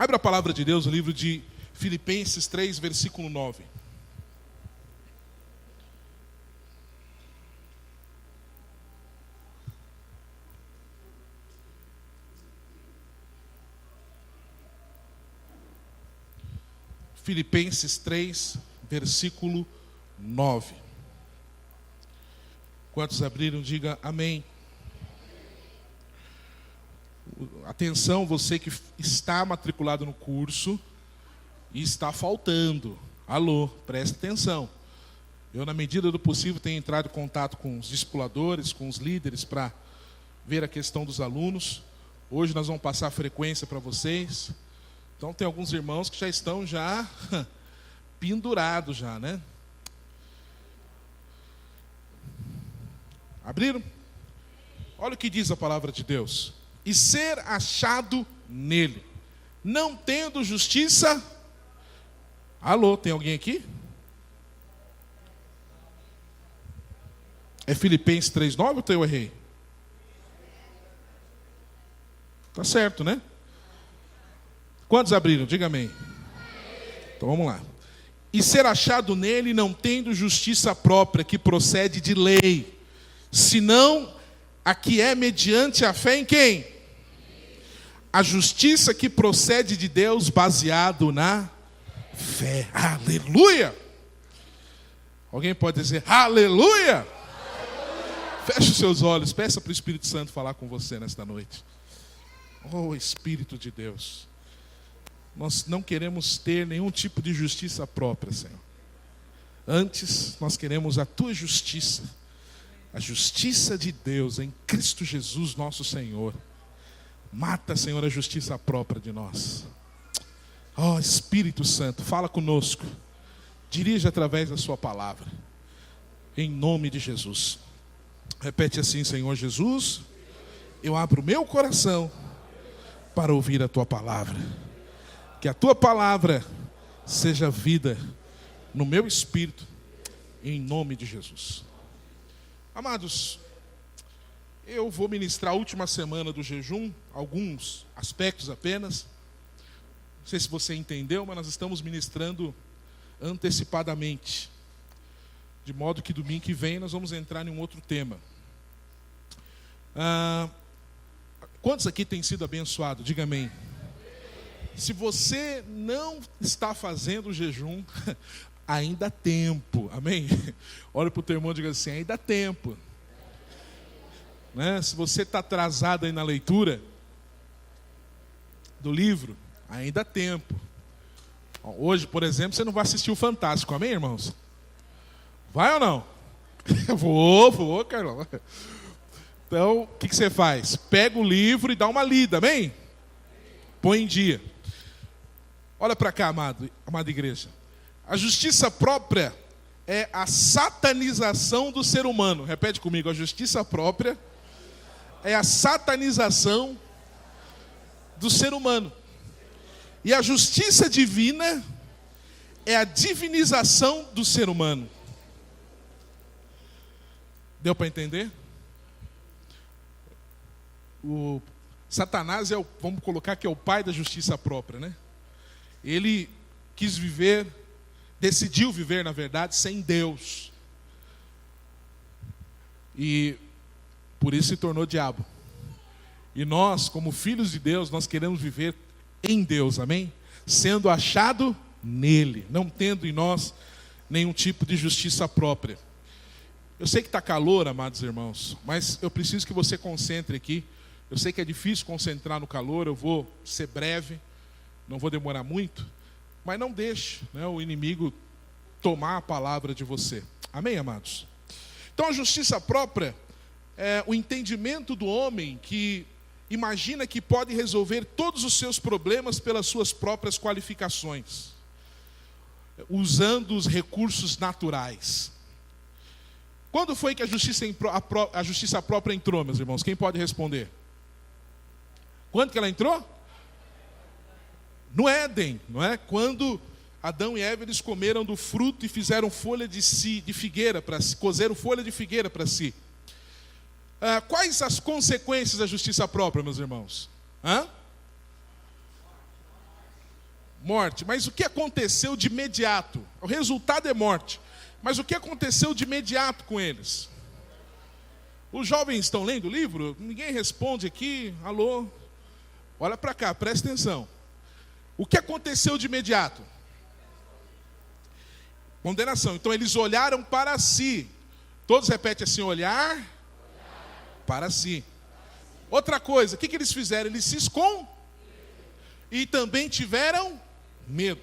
Abra a palavra de Deus no livro de Filipenses 3, versículo 9. Filipenses 3, versículo 9. Quantos abriram, diga amém. Atenção, você que está matriculado no curso e está faltando. Alô, preste atenção. Eu, na medida do possível, tenho entrado em contato com os discipuladores, com os líderes, para ver a questão dos alunos. Hoje nós vamos passar a frequência para vocês. Então tem alguns irmãos que já estão pendurados já, né? Abriram? Olha o que diz a palavra de Deus. E ser achado nele, não tendo justiça. Alô, tem alguém aqui? É Filipenses 3,9 ou eu errei? Tá certo, né? Quantos abriram? Diga amém. Então vamos lá. E ser achado nele, não tendo justiça própria, que procede de lei, senão a que é mediante a fé em quem? A justiça que procede de Deus, baseado na fé. Aleluia! Alguém pode dizer aleluia? Aleluia! Feche os seus olhos, peça para o Espírito Santo falar com você nesta noite. Oh, Espírito de Deus, nós não queremos ter nenhum tipo de justiça própria, Senhor. Antes, nós queremos a Tua justiça, a justiça de Deus em Cristo Jesus, nosso Senhor. Mata, Senhor, a justiça própria de nós. Oh, Espírito Santo, fala conosco. Dirige através da sua palavra. Em nome de Jesus. Repete assim, Senhor Jesus, eu abro o meu coração para ouvir a tua palavra. Que a tua palavra seja vida no meu espírito, em nome de Jesus. Amados, eu vou ministrar a última semana do jejum, alguns aspectos apenas. Não sei se você entendeu, mas nós estamos ministrando antecipadamente. De modo que domingo que vem nós vamos entrar em um outro tema. Quantos aqui têm sido abençoados? Diga amém. Se você não está fazendo o jejum, ainda há tempo. Amém? Olha para o teu irmão e diga assim, ainda há tempo. Né? Se você está atrasado aí na leitura do livro, ainda há tempo. Hoje, por exemplo, você não vai assistir o Fantástico, amém, irmãos? Vai ou não? Vou, Carlão. Então, o que você faz? Pega o livro e dá uma lida, amém? Põe em dia. Olha para cá, amada igreja. A justiça própria é a satanização do ser humano. Repete comigo, a justiça própria é a satanização do ser humano. E a justiça divina é a divinização do ser humano. Deu para entender? O Satanás vamos colocar que é o pai da justiça própria, né? Ele quis viver, decidiu viver, na verdade, sem Deus. E por isso se tornou diabo. E nós, como filhos de Deus, nós queremos viver em Deus, amém? Sendo achado nele, não tendo em nós nenhum tipo de justiça própria. Eu sei que está calor, amados irmãos, mas eu preciso que você concentre aqui. Eu sei que é difícil concentrar no calor, eu vou ser breve, não vou demorar muito, mas não deixe, né, o inimigo tomar a palavra de você. Amém, amados? Então a justiça própria é o entendimento do homem que imagina que pode resolver todos os seus problemas pelas suas próprias qualificações, usando os recursos naturais. Quando foi que a justiça própria entrou, meus irmãos? Quem pode responder? Quando que ela entrou? No Éden, não é? Quando Adão e Eva eles comeram do fruto e fizeram folha de figueira para si, cozeram folha de figueira para si. Quais as consequências da justiça própria, meus irmãos? Morte. Mas o que aconteceu de imediato? O resultado é morte. Mas o que aconteceu de imediato com eles? Os jovens estão lendo o livro? Ninguém responde aqui. Alô? Olha para cá, presta atenção. O que aconteceu de imediato? Condenação. Então eles olharam para si. Todos repetem assim: olhar para si. Outra coisa, o que eles fizeram? Eles se escondem. E também tiveram medo.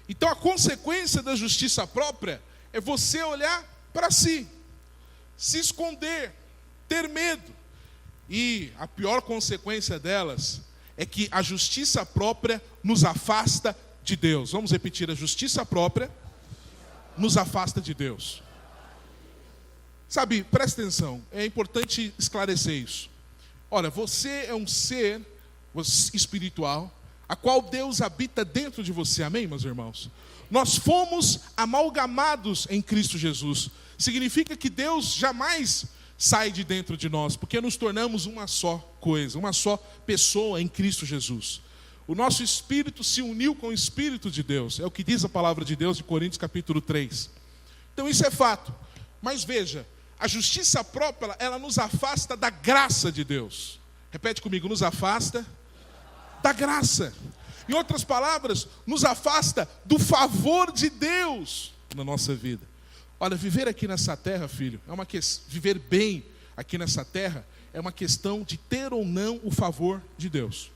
Então a consequência da justiça própria é você olhar para si, se esconder, ter medo. E a pior consequência delas é que a justiça própria nos afasta de Deus. Vamos repetir: a justiça própria nos afasta de Deus. Sabe, presta atenção, é importante esclarecer isso. Olha, você é um ser espiritual, a qual Deus habita dentro de você, amém, meus irmãos? Nós fomos amalgamados em Cristo Jesus. Significa que Deus jamais sai de dentro de nós, porque nos tornamos uma só coisa, uma só pessoa em Cristo Jesus. O nosso espírito se uniu com o Espírito de Deus, é o que diz a palavra de Deus em Coríntios capítulo 3. Então isso é fato. Mas veja, a justiça própria, ela nos afasta da graça de Deus. Repete comigo: nos afasta da graça. Em outras palavras, nos afasta do favor de Deus na nossa vida. Olha, viver aqui nessa terra, filho, viver bem aqui nessa terra é uma questão de ter ou não o favor de Deus.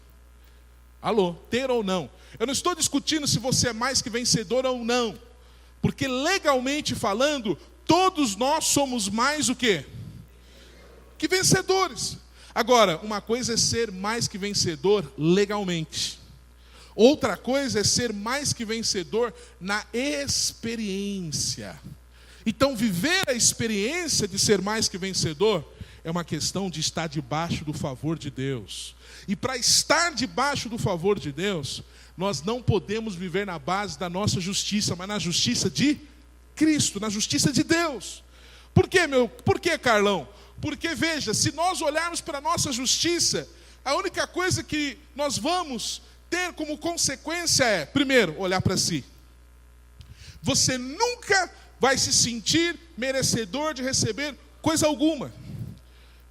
Alô, ter ou não. Eu não estou discutindo se você é mais que vencedor ou não, porque legalmente falando, todos nós somos mais o quê? Que vencedores. Agora, uma coisa é ser mais que vencedor legalmente. Outra coisa é ser mais que vencedor na experiência. Então, viver a experiência de ser mais que vencedor é uma questão de estar debaixo do favor de Deus. E para estar debaixo do favor de Deus, nós não podemos viver na base da nossa justiça, mas na justiça de Cristo, na justiça de Deus. Por quê, Carlão? Porque veja, se nós olharmos para a nossa justiça, a única coisa que nós vamos ter como consequência é, primeiro, olhar para si. Você nunca vai se sentir merecedor de receber coisa alguma,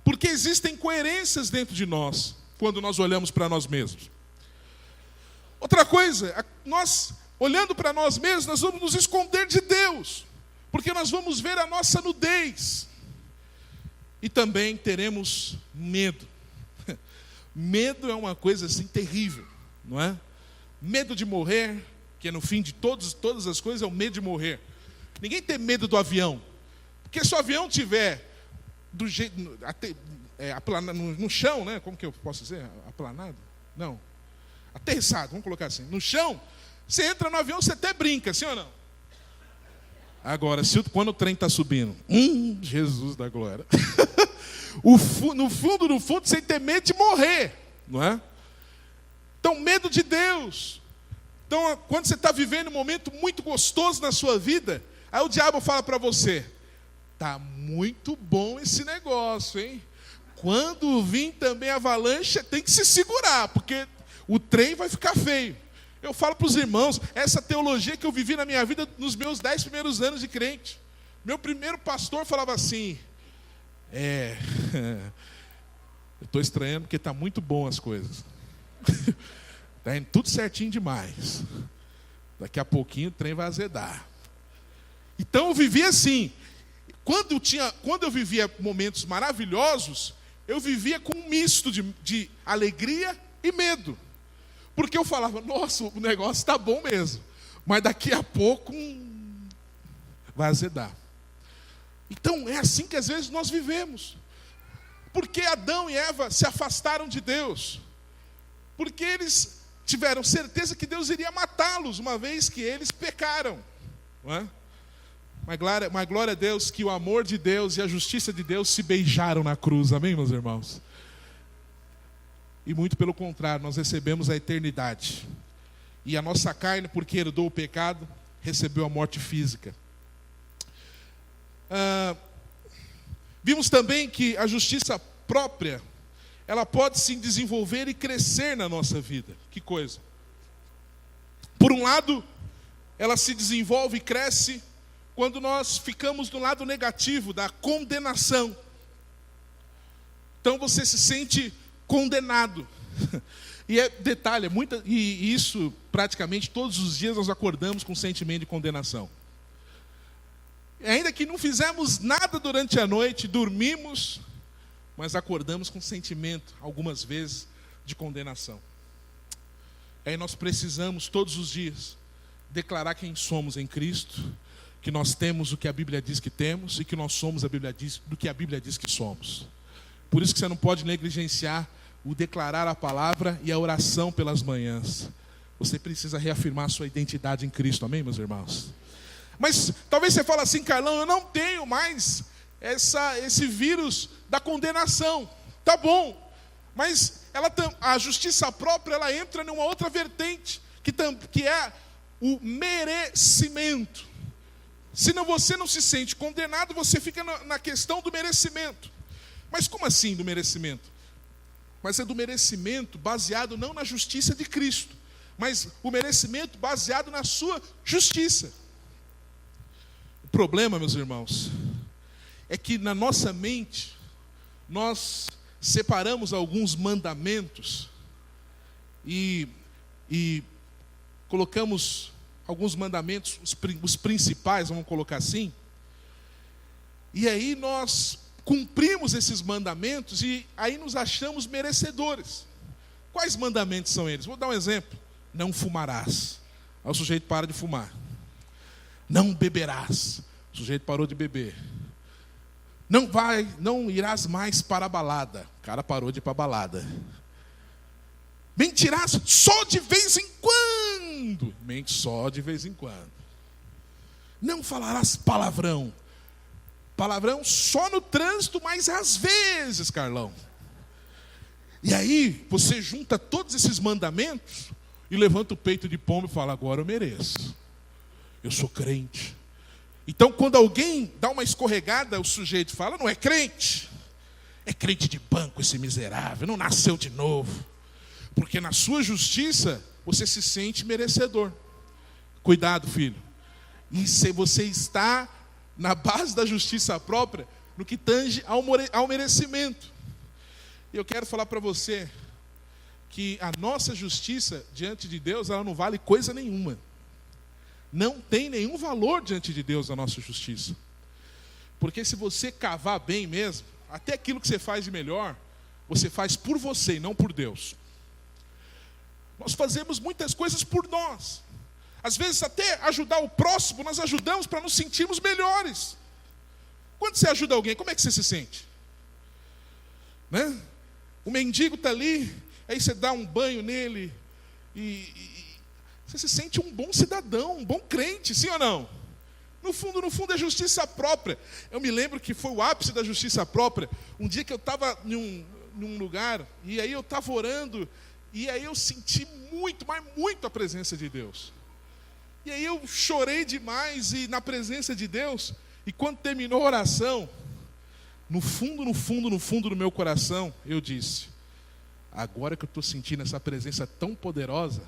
porque existem incoerências dentro de nós, quando nós olhamos para nós mesmos. Outra coisa, nós olhando para nós mesmos, nós vamos nos esconder de Deus, porque nós vamos ver a nossa nudez. E também teremos medo. Medo é uma coisa assim terrível, não é? Medo de morrer, que é no fim de todas as coisas, é o medo de morrer. Ninguém tem medo do avião, porque se o avião tiver do jeito, no chão, né? Como que eu posso dizer? Aplanado? Não. Aterrissado, vamos colocar assim. No chão, você entra no avião, você até brinca, sim ou não? Agora, quando o trem está subindo, Jesus da glória. No fundo, sem ter medo de morrer, não é? Então, medo de Deus. Então, quando você está vivendo um momento muito gostoso na sua vida, aí o diabo fala para você: tá muito bom esse negócio, hein? Quando vir também a avalanche, tem que se segurar, porque o trem vai ficar feio. Eu falo para os irmãos, essa teologia que eu vivi na minha vida nos meus 10 primeiros anos de crente. Meu primeiro pastor falava assim: eu estou estranhando porque está muito bom as coisas. Está indo tudo certinho demais. Daqui a pouquinho o trem vai azedar. Então eu vivia assim. Quando eu vivia momentos maravilhosos, eu vivia com um misto de alegria e medo. Porque eu falava: nossa, o negócio está bom mesmo, mas daqui a pouco vai azedar. Então é assim que às vezes nós vivemos. Porque Adão e Eva se afastaram de Deus? Porque eles tiveram certeza que Deus iria matá-los, uma vez que eles pecaram, não é? Mas glória a Deus que o amor de Deus e a justiça de Deus se beijaram na cruz, amém, meus irmãos? E muito pelo contrário, nós recebemos a eternidade. E a nossa carne, porque herdou o pecado, recebeu a morte física. Vimos também que a justiça própria, ela pode sim desenvolver e crescer na nossa vida. Que coisa! Por um um lado, ela se desenvolve e cresce quando nós ficamos do lado negativo, da condenação. Então você se sente condenado. E detalhe, e isso praticamente todos os dias nós acordamos com um sentimento de condenação. E ainda que não fizemos nada durante a noite, dormimos, mas acordamos com um sentimento, algumas vezes, de condenação. Aí nós precisamos todos os dias declarar quem somos em Cristo, que nós temos o que a Bíblia diz que temos e que nós somos do que a Bíblia diz que somos. Por isso que você não pode negligenciar o declarar a palavra e a oração pelas manhãs. Você precisa reafirmar a sua identidade em Cristo, amém, meus irmãos? Mas talvez você fale assim: Carlão, eu não tenho mais esse vírus da condenação. Tá bom, mas a justiça própria, ela entra numa outra vertente, que é o merecimento. Se você não se sente condenado, você fica na questão do merecimento. Mas como assim do merecimento? Mas é do merecimento baseado não na justiça de Cristo, mas o merecimento baseado na sua justiça. O problema, meus irmãos, é que na nossa mente, nós separamos alguns mandamentos e colocamos alguns mandamentos, os principais, vamos colocar assim, e aí nós cumprimos esses mandamentos e aí nos achamos merecedores. Quais mandamentos são eles? Vou dar um exemplo. Não fumarás. Aí o sujeito para de fumar. Não beberás. O sujeito parou de beber. Não irás mais para a balada. O cara parou de ir para a balada. Mentirás só de vez em quando. Mente só de vez em quando. Não falarás palavrão. Palavrão só no trânsito, mas às vezes, Carlão. E aí, você junta todos esses mandamentos e levanta o peito de pombo e fala: agora eu mereço. Eu sou crente. Então, quando alguém dá uma escorregada, o sujeito fala: não é crente. É crente de banco esse miserável, não nasceu de novo. Porque na sua justiça, você se sente merecedor. Cuidado, filho. E se você está na base da justiça própria, no que tange ao merecimento. Eu quero falar para você que a nossa justiça diante de Deus, ela não vale coisa nenhuma. Não tem nenhum valor diante de Deus a nossa justiça. Porque se você cavar bem mesmo, até aquilo que você faz de melhor, você faz por você e não por Deus. Nós fazemos muitas coisas por nós. Às vezes até ajudar o próximo, nós ajudamos para nos sentirmos melhores. Quando você ajuda alguém, como é que você se sente? Né? O mendigo está ali, aí você dá um banho nele, e você se sente um bom cidadão, um bom crente, sim ou não? No fundo é justiça própria. Eu me lembro que foi o ápice da justiça própria, um dia que eu estava num lugar, e aí eu estava orando, e aí eu senti muito, mas muito a presença de Deus. E aí eu chorei demais e na presença de Deus, e quando terminou a oração, no fundo do meu coração, eu disse: agora que eu estou sentindo essa presença tão poderosa,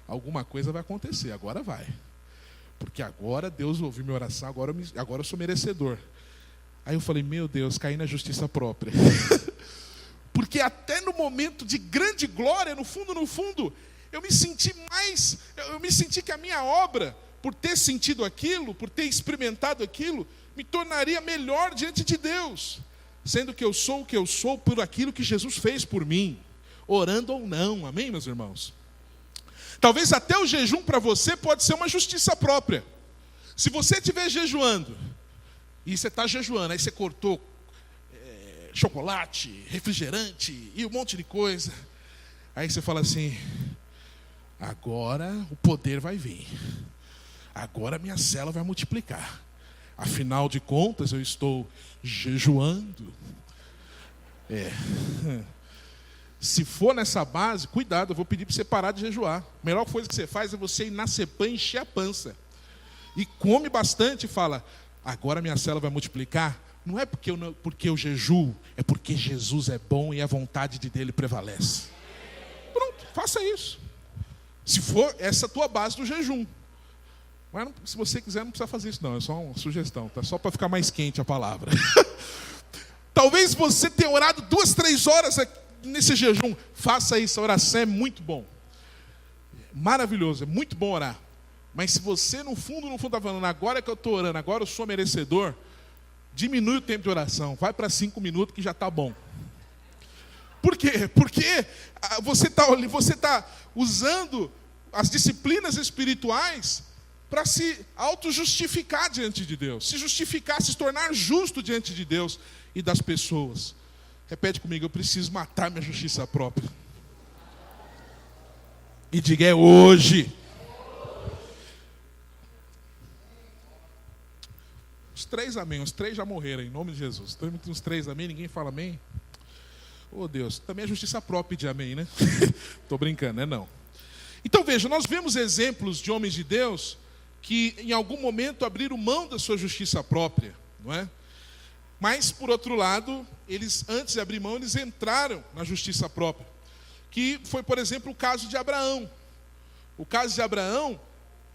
alguma coisa vai acontecer, agora vai. Porque agora Deus ouviu minha oração, agora eu sou merecedor. Aí eu falei: meu Deus, caí na justiça própria. Porque até no momento de grande glória, no fundo, eu me senti que a minha obra, por ter sentido aquilo, por ter experimentado aquilo, me tornaria melhor diante de Deus. Sendo que eu sou o que eu sou por aquilo que Jesus fez por mim, orando ou não, amém, meus irmãos? Talvez até o jejum para você pode ser uma justiça própria. Se você estiver jejuando, e você está jejuando, aí você cortou chocolate, refrigerante e um monte de coisa, aí você fala assim: agora o poder vai vir, agora a minha célula vai multiplicar. Afinal de contas, eu estou jejuando. Se for nessa base, cuidado, eu vou pedir para você parar de jejuar. A melhor coisa que você faz é você ir na Cepam e encher a pança. E come bastante e fala: agora minha célula vai multiplicar. Não é porque eu jejuo, é porque Jesus é bom e a vontade dele prevalece. Pronto, faça isso. Se for essa a tua base do jejum. Mas se você quiser, não precisa fazer isso não, é só uma sugestão, tá? Só para ficar mais quente a palavra. Talvez você tenha orado 2, 3 horas nesse jejum. Faça isso, a oração é muito bom. Maravilhoso, é muito bom orar. Mas se você no fundo está falando, agora que eu estou orando, agora eu sou merecedor, diminui o tempo de oração, vai para 5 minutos que já está bom. Por quê? Porque você está usando as disciplinas espirituais para se auto-justificar diante de Deus, se justificar, se tornar justo diante de Deus e das pessoas. Repete comigo, eu preciso matar minha justiça própria. E diga, é hoje. Os 3 amém, os 3 já morreram, em nome de Jesus. Os 3 amém, ninguém fala amém. Oh Deus, também é justiça própria de amém, né? Estou brincando, né? Não. Então veja, nós vemos exemplos de homens de Deus que em algum momento abriram mão da sua justiça própria, não é? Mas, por outro lado, eles, antes de abrir mão, eles entraram na justiça própria. Que foi, por exemplo, o caso de Abraão. O caso de Abraão,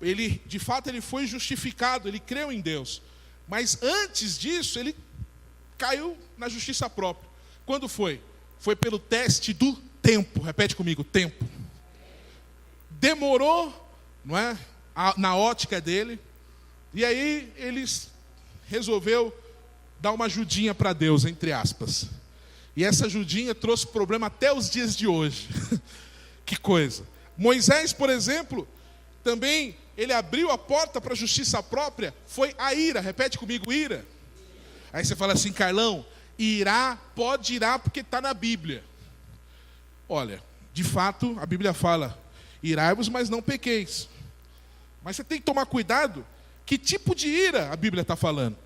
de fato, ele foi justificado, ele creu em Deus. Mas antes disso, ele caiu na justiça própria. Quando foi? Foi pelo teste do tempo. Repete comigo, tempo. Demorou, não é? Na ótica dele. E aí, ele resolveu dar uma ajudinha para Deus, entre aspas. E essa ajudinha trouxe problema até os dias de hoje. Que coisa. Moisés, por exemplo, também ele abriu a porta para a justiça própria, foi a ira. Repete comigo, ira. Aí você fala assim, Carlão, irá, pode irar porque está na Bíblia. Olha, de fato, a Bíblia fala, irai-vos, mas não pequeis. Mas você tem que tomar cuidado, que tipo de ira a Bíblia está falando.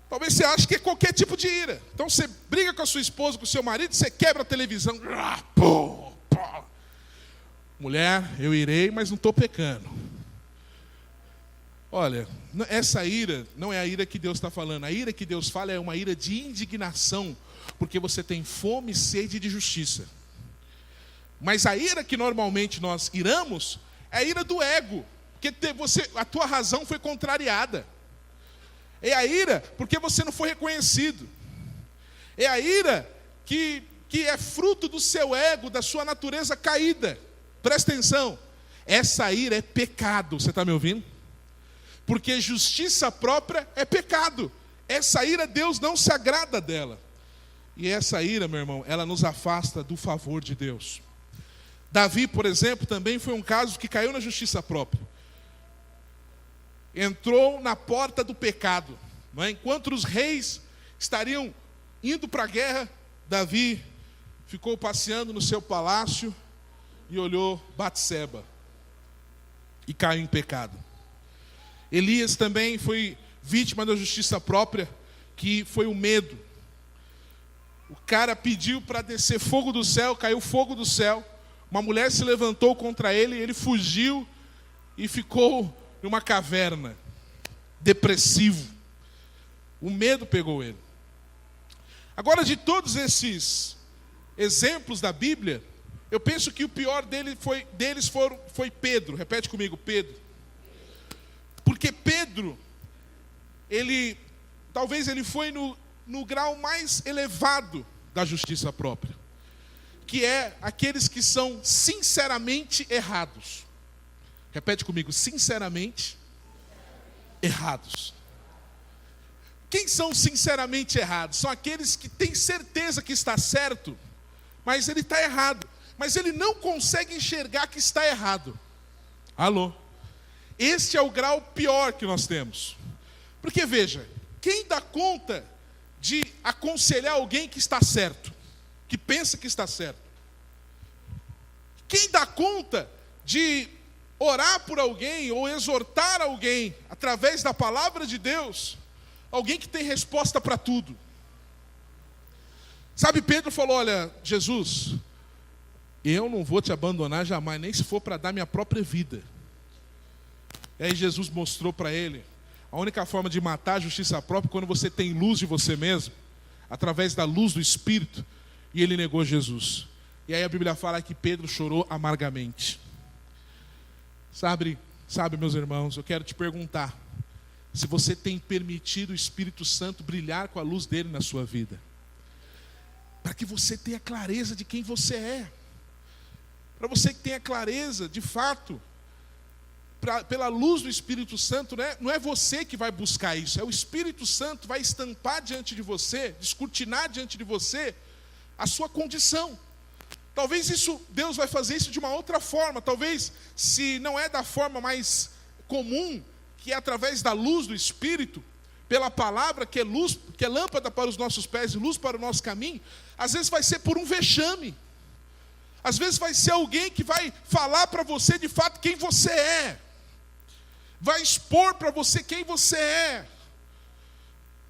Talvez você ache que é qualquer tipo de ira. Então você briga com a sua esposa, com o seu marido, você quebra a televisão. Mulher, eu irei, mas não estou pecando. Olha, essa ira não é a ira que Deus está falando. A ira que Deus fala é uma ira de indignação, porque você tem fome e sede de justiça. Mas a ira que normalmente nós iramos é a ira do ego, porque a tua razão foi contrariada. É a ira porque você não foi reconhecido. É a ira que é fruto do seu ego, da sua natureza caída. Presta atenção, essa ira é pecado, você está me ouvindo? Porque justiça própria é pecado. Essa ira, Deus não se agrada dela. E essa ira, meu irmão, ela nos afasta do favor de Deus. Davi, por exemplo, também foi um caso que caiu na justiça própria. Entrou na porta do pecado. Não é? Enquanto os reis estariam indo para a guerra, Davi ficou passeando no seu palácio e olhou Batseba e caiu em pecado. Elias também foi vítima da justiça própria, que foi o medo. O cara pediu para descer fogo do céu, caiu fogo do céu. Uma mulher se levantou contra ele, ele fugiu e ficou numa caverna, depressivo. O medo pegou ele. Agora, de todos esses exemplos da Bíblia, eu penso que o pior deles foi Pedro. Repete comigo, Pedro. Porque Pedro, talvez ele foi no grau mais elevado da justiça própria, que é aqueles que são sinceramente errados. Repete comigo, sinceramente errados. Quem são sinceramente errados? São aqueles que têm certeza que está certo, mas ele está errado. Mas ele não consegue enxergar que está errado. Alô? Este é o grau pior que nós temos. Porque veja, quem dá conta de aconselhar alguém que está certo, que pensa que está certo? Quem dá conta de orar por alguém ou exortar alguém através da palavra de Deus? Alguém que tem resposta para tudo. Sabe, Pedro falou, olha, Jesus, eu não vou te abandonar jamais, nem se for para dar minha própria vida. E aí Jesus mostrou para ele, a única forma de matar a justiça própria é quando você tem luz de você mesmo, através da luz do Espírito, e ele negou Jesus. E aí a Bíblia fala que Pedro chorou amargamente. Sabe, meus irmãos, eu quero te perguntar se você tem permitido o Espírito Santo brilhar com a luz dele na sua vida. Para que você tenha clareza de quem você é. Para você que tenha clareza, de fato, pela luz do Espírito Santo, né? Não é você que vai buscar isso, é o Espírito Santo vai estampar diante de você, descortinar diante de você a sua condição. Talvez Deus vai fazer isso de uma outra forma, talvez, se não é da forma mais comum, que é através da luz do Espírito, pela palavra, que é luz, que é lâmpada para os nossos pés e luz para o nosso caminho, às vezes vai ser por um vexame, às vezes vai ser alguém que vai falar para você de fato quem você é, vai expor para você quem você é.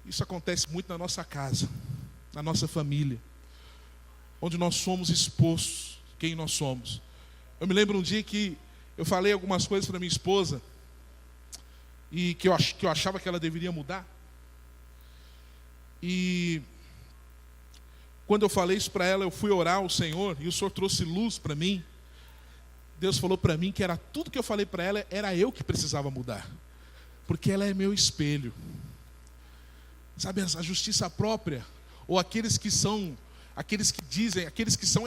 Isso acontece muito na nossa casa, na nossa família, onde nós somos expostos, quem nós somos. Eu me lembro um dia que eu falei algumas coisas para minha esposa, e que eu achava que ela deveria mudar. E quando eu falei isso para ela, eu fui orar ao Senhor, e o Senhor trouxe luz para mim. Deus falou para mim que era tudo que eu falei para ela, era eu que precisava mudar, porque ela é meu espelho. Sabe, a justiça própria, ou aqueles que dizem, aqueles que são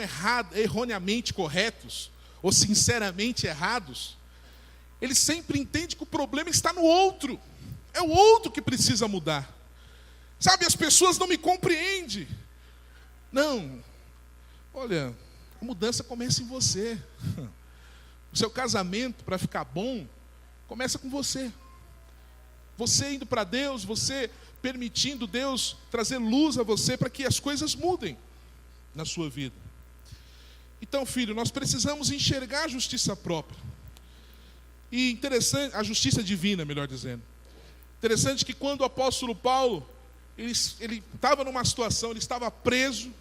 erroneamente corretos, ou sinceramente errados, eles sempre entendem que o problema está no outro, é o outro que precisa mudar. Sabe, as pessoas não me compreendem. Não, olha, a mudança começa em você. O seu casamento, para ficar bom, começa com você. Você indo para Deus, você permitindo Deus trazer luz a você para que as coisas mudem na sua vida. Então, filho, nós precisamos enxergar a justiça própria. E interessante, a justiça divina, melhor dizendo. Interessante que quando o apóstolo Paulo, ele estava numa situação, ele estava preso,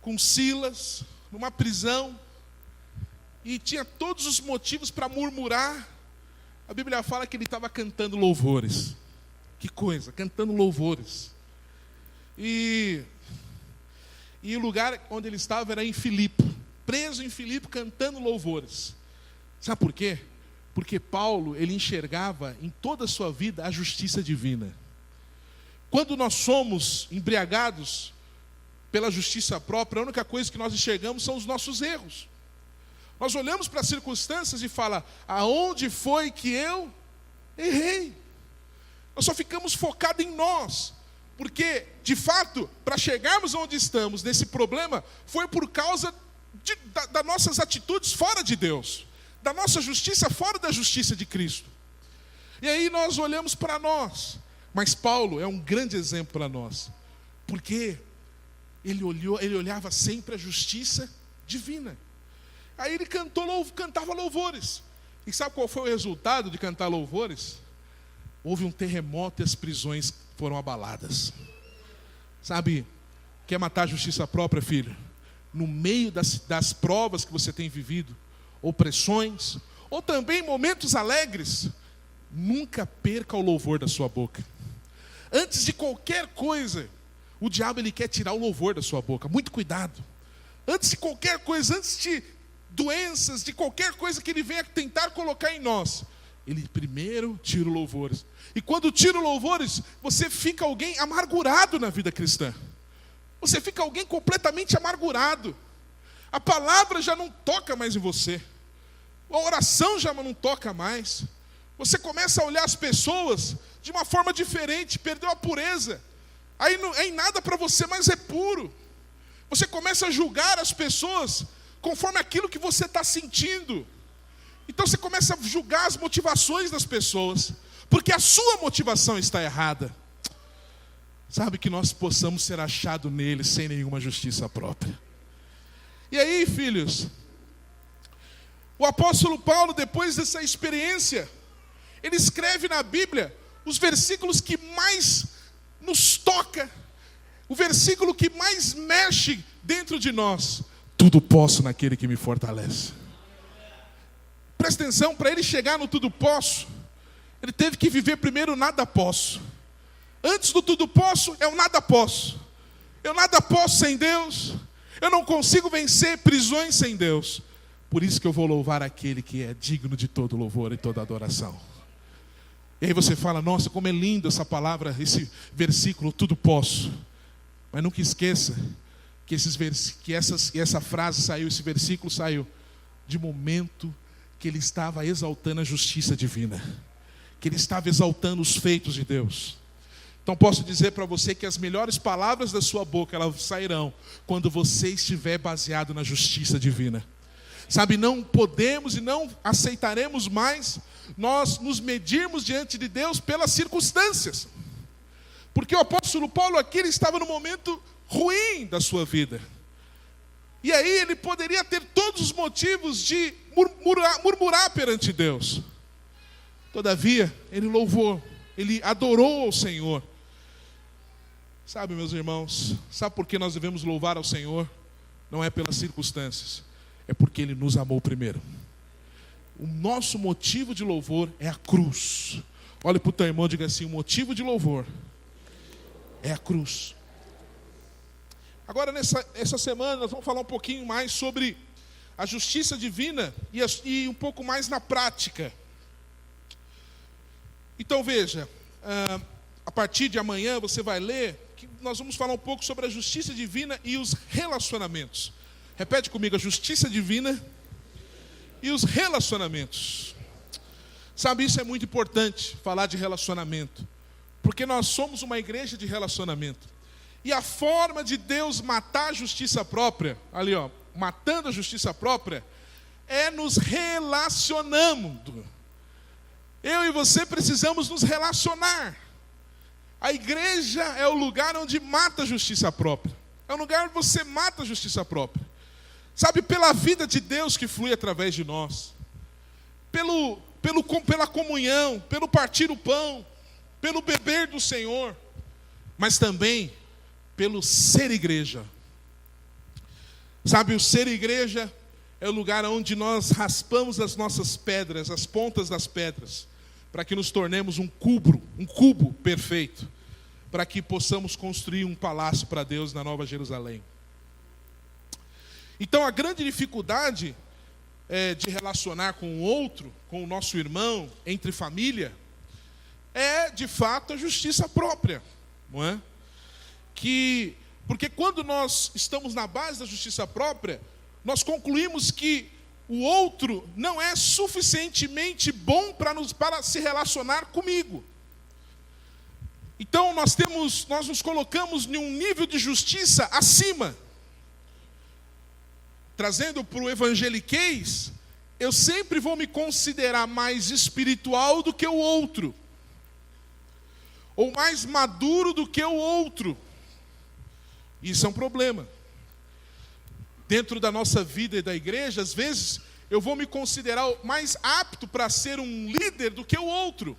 com Silas, numa prisão, e tinha todos os motivos para murmurar. A Bíblia fala que ele estava cantando louvores. Que coisa, cantando louvores. E o lugar onde ele estava era em Filipe, preso em Filipe, cantando louvores. Sabe por quê? Porque Paulo, ele enxergava em toda a sua vida a justiça divina. Quando nós somos embriagados pela justiça própria, a única coisa que nós enxergamos são os nossos erros. Nós olhamos para as circunstâncias e falamos, aonde foi que eu errei? Nós só ficamos focados em nós. Porque, de fato, para chegarmos onde estamos, nesse problema, foi por causa das nossas atitudes fora de Deus. Da nossa justiça fora da justiça de Cristo. E aí nós olhamos para nós. Mas Paulo é um grande exemplo para nós. Porque ele olhava sempre a justiça divina. Aí ele cantava louvores. E sabe qual foi o resultado de cantar louvores? Houve um terremoto e as prisões foram abaladas. Sabe, quer matar a justiça própria, filho? No meio das provas que você tem vivido, opressões, ou também momentos alegres, nunca perca o louvor da sua boca. Antes de qualquer coisa, o diabo ele quer tirar o louvor da sua boca. Muito cuidado. Antes de qualquer coisa, antes de doenças, de qualquer coisa que ele venha tentar colocar em nós, ele primeiro tira o louvores. E quando tira o louvores, você fica alguém amargurado na vida cristã. Você fica alguém completamente amargurado. A palavra já não toca mais em você. A oração já não toca mais. Você começa a olhar as pessoas de uma forma diferente, perdeu a pureza. Aí não é nada para você, mas é puro. Você começa a julgar as pessoas conforme aquilo que você está sentindo. Então você começa a julgar as motivações das pessoas, porque a sua motivação está errada. Sabe, que nós possamos ser achados nele sem nenhuma justiça própria. E aí, filhos, o apóstolo Paulo, depois dessa experiência, ele escreve na Bíblia os versículos que mais nos toca, o versículo que mais mexe dentro de nós. Tudo posso naquele que me fortalece. Presta atenção, para ele chegar no tudo posso, ele teve que viver primeiro o nada posso. Antes do tudo posso, é o nada posso. Eu nada posso sem Deus. Eu não consigo vencer prisões sem Deus. Por isso que eu vou louvar aquele que é digno de todo louvor e toda adoração. E aí você fala, nossa, como é lindo essa palavra, esse versículo, tudo posso. Mas nunca esqueça que, essa frase saiu, esse versículo saiu de momento que ele estava exaltando a justiça divina. Que ele estava exaltando os feitos de Deus. Então posso dizer para você que as melhores palavras da sua boca, elas sairão quando você estiver baseado na justiça divina. Sabe, não podemos e não aceitaremos mais nós nos medirmos diante de Deus pelas circunstâncias. Porque o apóstolo Paulo aqui, ele estava no momento ruim da sua vida. E aí ele poderia ter todos os motivos de murmurar perante Deus. Todavia, ele louvou, ele adorou ao Senhor. Sabe, meus irmãos, sabe por que nós devemos louvar ao Senhor? Não é pelas circunstâncias, é porque Ele nos amou primeiro. O nosso motivo de louvor é a cruz. Olhe para o teu irmão e diga assim, o motivo de louvor é a cruz. Agora, essa semana, nós vamos falar um pouquinho mais sobre a justiça divina e um pouco mais na prática. Então veja, a partir de amanhã você vai ler que nós vamos falar um pouco sobre a justiça divina e os relacionamentos. Repete comigo, a justiça divina e os relacionamentos. Sabe, isso é muito importante, falar de relacionamento. Porque nós somos uma igreja de relacionamento. E a forma de Deus matar a justiça própria, ali ó, matando a justiça própria, é nos relacionando. Eu e você precisamos nos relacionar. A igreja é o lugar onde mata a justiça própria. É o lugar onde você mata a justiça própria. Sabe, pela vida de Deus que flui através de nós. Pela comunhão, pelo partir o pão, pelo beber do Senhor. Mas também pelo ser igreja. Sabe, o ser igreja é o lugar onde nós raspamos as nossas pedras, as pontas das pedras, para que nos tornemos um cubo perfeito, para que possamos construir um palácio para Deus na Nova Jerusalém. Então a grande dificuldade de relacionar com o outro, com o nosso irmão, entre família, é de fato a justiça própria, não é? Porque quando nós estamos na base da justiça própria, nós concluímos que o outro não é suficientemente bom para se relacionar comigo. Então nós nos colocamos em um nível de justiça acima. Trazendo para o evangeliquez, eu sempre vou me considerar mais espiritual do que o outro. Ou mais maduro do que o outro. Isso é um problema. Dentro da nossa vida e da igreja, às vezes, eu vou me considerar mais apto para ser um líder do que o outro.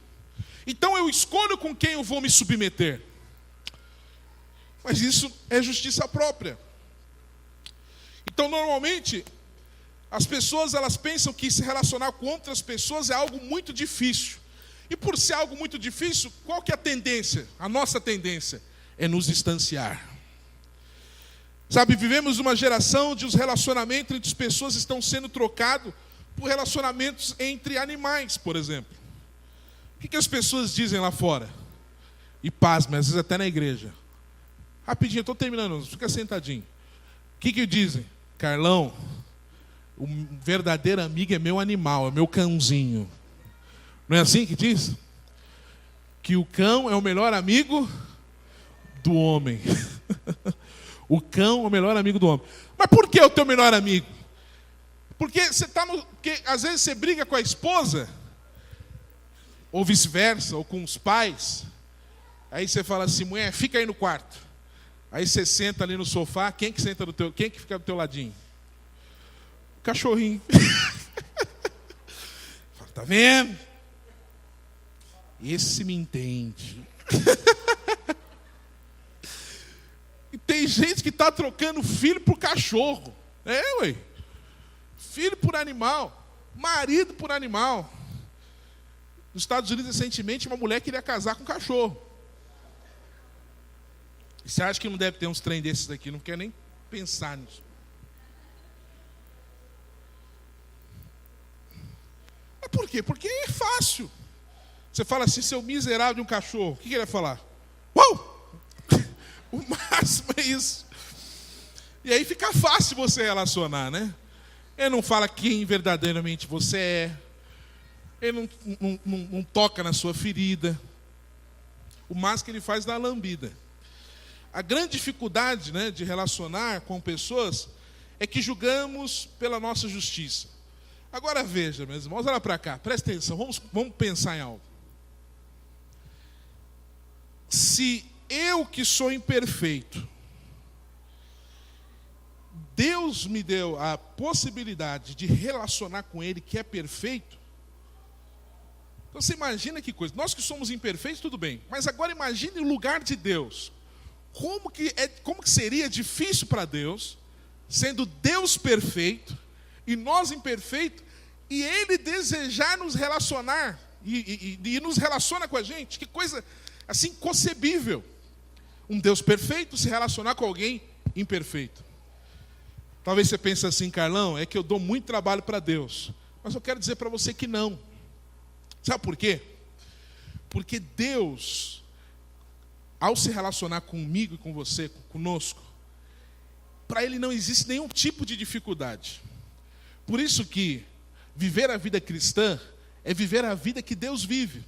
Então eu escolho com quem eu vou me submeter. Mas isso é justiça própria. Então, normalmente, as pessoas elas pensam que se relacionar com outras pessoas é algo muito difícil. E por ser algo muito difícil, qual que é a tendência? A nossa tendência é nos distanciar. Sabe, vivemos uma geração onde os relacionamentos entre as pessoas estão sendo trocados por relacionamentos entre animais, por exemplo. O que as pessoas dizem lá fora? E pasme, às vezes até na igreja. Rapidinho, eu estou terminando, fica sentadinho. O que dizem? Carlão, o verdadeiro amigo é meu animal, é meu cãozinho. Não é assim que diz? Que o cão é o melhor amigo do homem. O cão é o melhor amigo do homem. Mas por que é o teu melhor amigo? Porque porque às vezes você briga com a esposa, ou vice-versa, ou com os pais. Aí você fala assim, mulher, fica aí no quarto. Aí você senta ali no sofá, quem que fica do teu ladinho? O cachorrinho. Fala, tá vendo? Esse me entende. E tem gente que está trocando filho por cachorro. Ué. Filho por animal. Marido por animal. Nos Estados Unidos, recentemente, uma mulher queria casar com um cachorro. E você acha que não deve ter uns trem desses aqui? Não quer nem pensar nisso. quê? Porque é fácil. Você fala assim, seu miserável de um cachorro, o que ele vai falar? Uau! O máximo é isso. E aí fica fácil você relacionar, né? Ele não fala quem verdadeiramente você é. Ele não toca na sua ferida. O máximo que ele faz é dar lambida. A grande dificuldade, né, de relacionar com pessoas é que julgamos pela nossa justiça. Agora veja, meus irmãos, olha para cá, presta atenção, vamos pensar em algo. Se eu que sou imperfeito, Deus me deu a possibilidade de relacionar com Ele que é perfeito, então você imagina que coisa. Nós que somos imperfeitos, tudo bem, mas agora imagine o lugar de Deus. Como que seria difícil para Deus, sendo Deus perfeito, e nós imperfeitos, e Ele desejar nos relacionar, e nos relaciona com a gente? Que coisa assim inconcebível. Um Deus perfeito se relacionar com alguém imperfeito. Talvez você pense assim, Carlão, é que eu dou muito trabalho para Deus. Mas eu quero dizer para você que não. Sabe por quê? Porque Deus, ao se relacionar comigo e com você, conosco, para Ele não existe nenhum tipo de dificuldade. Por isso que viver a vida cristã é viver a vida que Deus vive.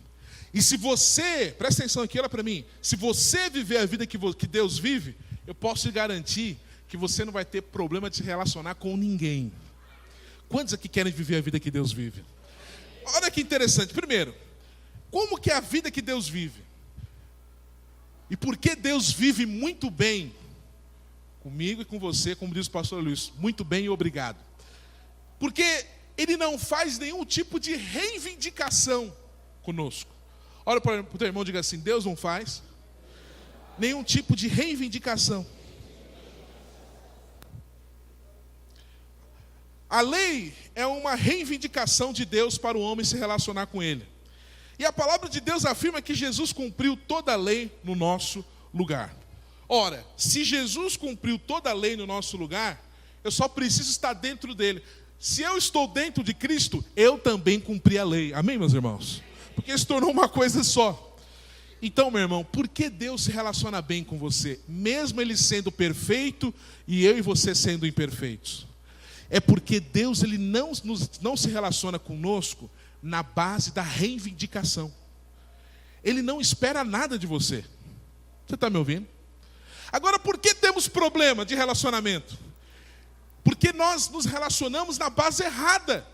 E se você, presta atenção aqui, olha para mim, se você viver a vida que Deus vive, eu posso te garantir que você não vai ter problema de se relacionar com ninguém. Quantos aqui querem viver a vida que Deus vive? Olha que interessante. Primeiro, como que é a vida que Deus vive? E por que Deus vive muito bem comigo e com você, como diz o pastor Luiz? Muito bem e obrigado. Porque Ele não faz nenhum tipo de reivindicação conosco. Olha para o teu irmão e diga assim, Deus não faz nenhum tipo de reivindicação. A lei é uma reivindicação de Deus para o homem se relacionar com Ele. E a palavra de Deus afirma que Jesus cumpriu toda a lei no nosso lugar. Ora, se Jesus cumpriu toda a lei no nosso lugar, eu só preciso estar dentro dele. Se eu estou dentro de Cristo, eu também cumpri a lei. Amém, meus irmãos? Porque se tornou uma coisa só. Então, meu irmão, por que Deus se relaciona bem com você? Mesmo Ele sendo perfeito e eu e você sendo imperfeitos. É porque Deus ele não se relaciona conosco na base da reivindicação. Ele não espera nada de você. Você está me ouvindo? Agora, por que temos problema de relacionamento? Porque nós nos relacionamos na base errada.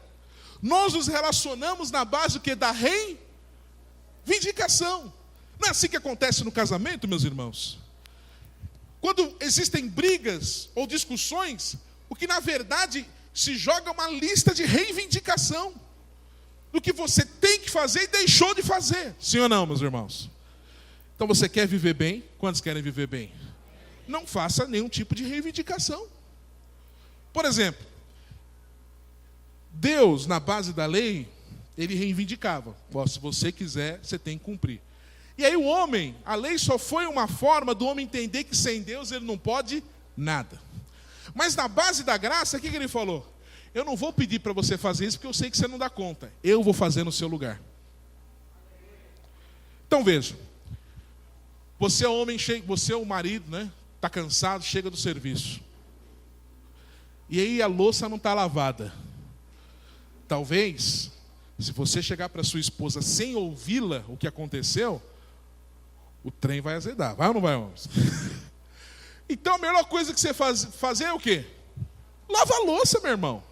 Nós nos relacionamos na base o quê? Da reivindicação. Não é assim que acontece no casamento, meus irmãos? Quando existem brigas ou discussões, o que na verdade se joga uma lista de reivindicação do que você tem que fazer e deixou de fazer. Sim ou não, meus irmãos? Então você quer viver bem? Quantos querem viver bem? Não faça nenhum tipo de reivindicação. Por exemplo, Deus, na base da lei, ele reivindicava. Se você quiser, você tem que cumprir. E aí o homem, a lei só foi uma forma do homem entender que sem Deus ele não pode nada. Mas na base da graça, o que ele falou? Eu não vou pedir para você fazer isso porque eu sei que você não dá conta. Eu vou fazer no seu lugar. Então veja. Você é homem, você é o marido, né? Está cansado, chega do serviço. E aí a louça não está lavada. Talvez, se você chegar para sua esposa sem ouvi-la o que aconteceu, o trem vai azedar. Vai ou não vai, homens? Então a melhor coisa que você fazer é o quê? Lava a louça, meu irmão.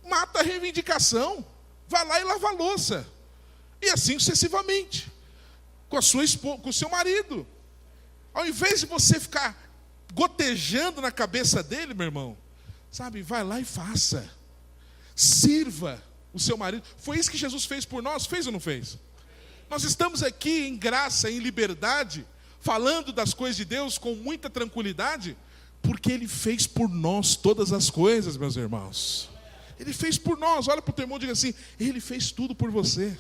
Mata a reivindicação. Vai lá e lava a louça. E assim sucessivamente. Com a sua esposa, com o seu marido. Ao invés de você ficar gotejando na cabeça dele, meu irmão, sabe, vai lá e faça. Sirva o seu marido. Foi isso que Jesus fez por nós, fez ou não fez? Nós estamos aqui em graça, em liberdade, falando das coisas de Deus com muita tranquilidade, porque Ele fez por nós todas as coisas, meus irmãos. Ele fez por nós. Olha para o teu irmão e diga assim, Ele fez tudo por você.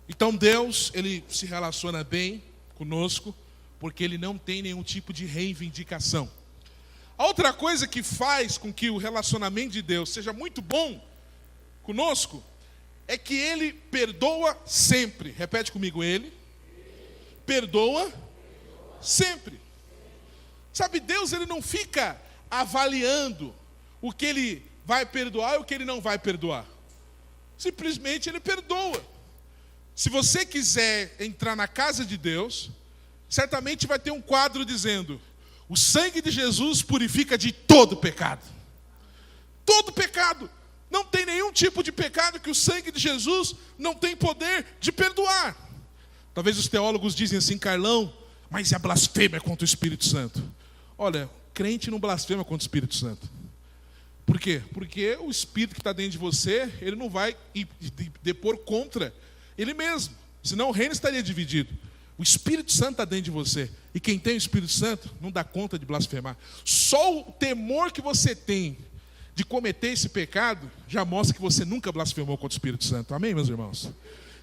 Então Deus, Ele se relaciona bem conosco, porque ele não tem nenhum tipo de reivindicação. A outra coisa que faz com que o relacionamento de Deus seja muito bom conosco é que ele perdoa sempre. Repete comigo, ele perdoa sempre. Sabe, Deus ele não fica avaliando o que ele vai perdoar e o que ele não vai perdoar. Simplesmente ele perdoa. Se você quiser entrar na casa de Deus, certamente vai ter um quadro dizendo: o sangue de Jesus purifica de todo pecado. Todo pecado. Não tem nenhum tipo de pecado que o sangue de Jesus não tem poder de perdoar. Talvez os teólogos dizem assim: Carlão, mas é blasfêmia contra o Espírito Santo. Olha, crente não blasfema contra o Espírito Santo. Por quê? Porque o Espírito que está dentro de você, ele não vai depor contra ele mesmo. Senão o reino estaria dividido. O Espírito Santo está dentro de você. E quem tem o Espírito Santo não dá conta de blasfemar. Só o temor que você tem de cometer esse pecado já mostra que você nunca blasfemou contra o Espírito Santo. Amém, meus irmãos?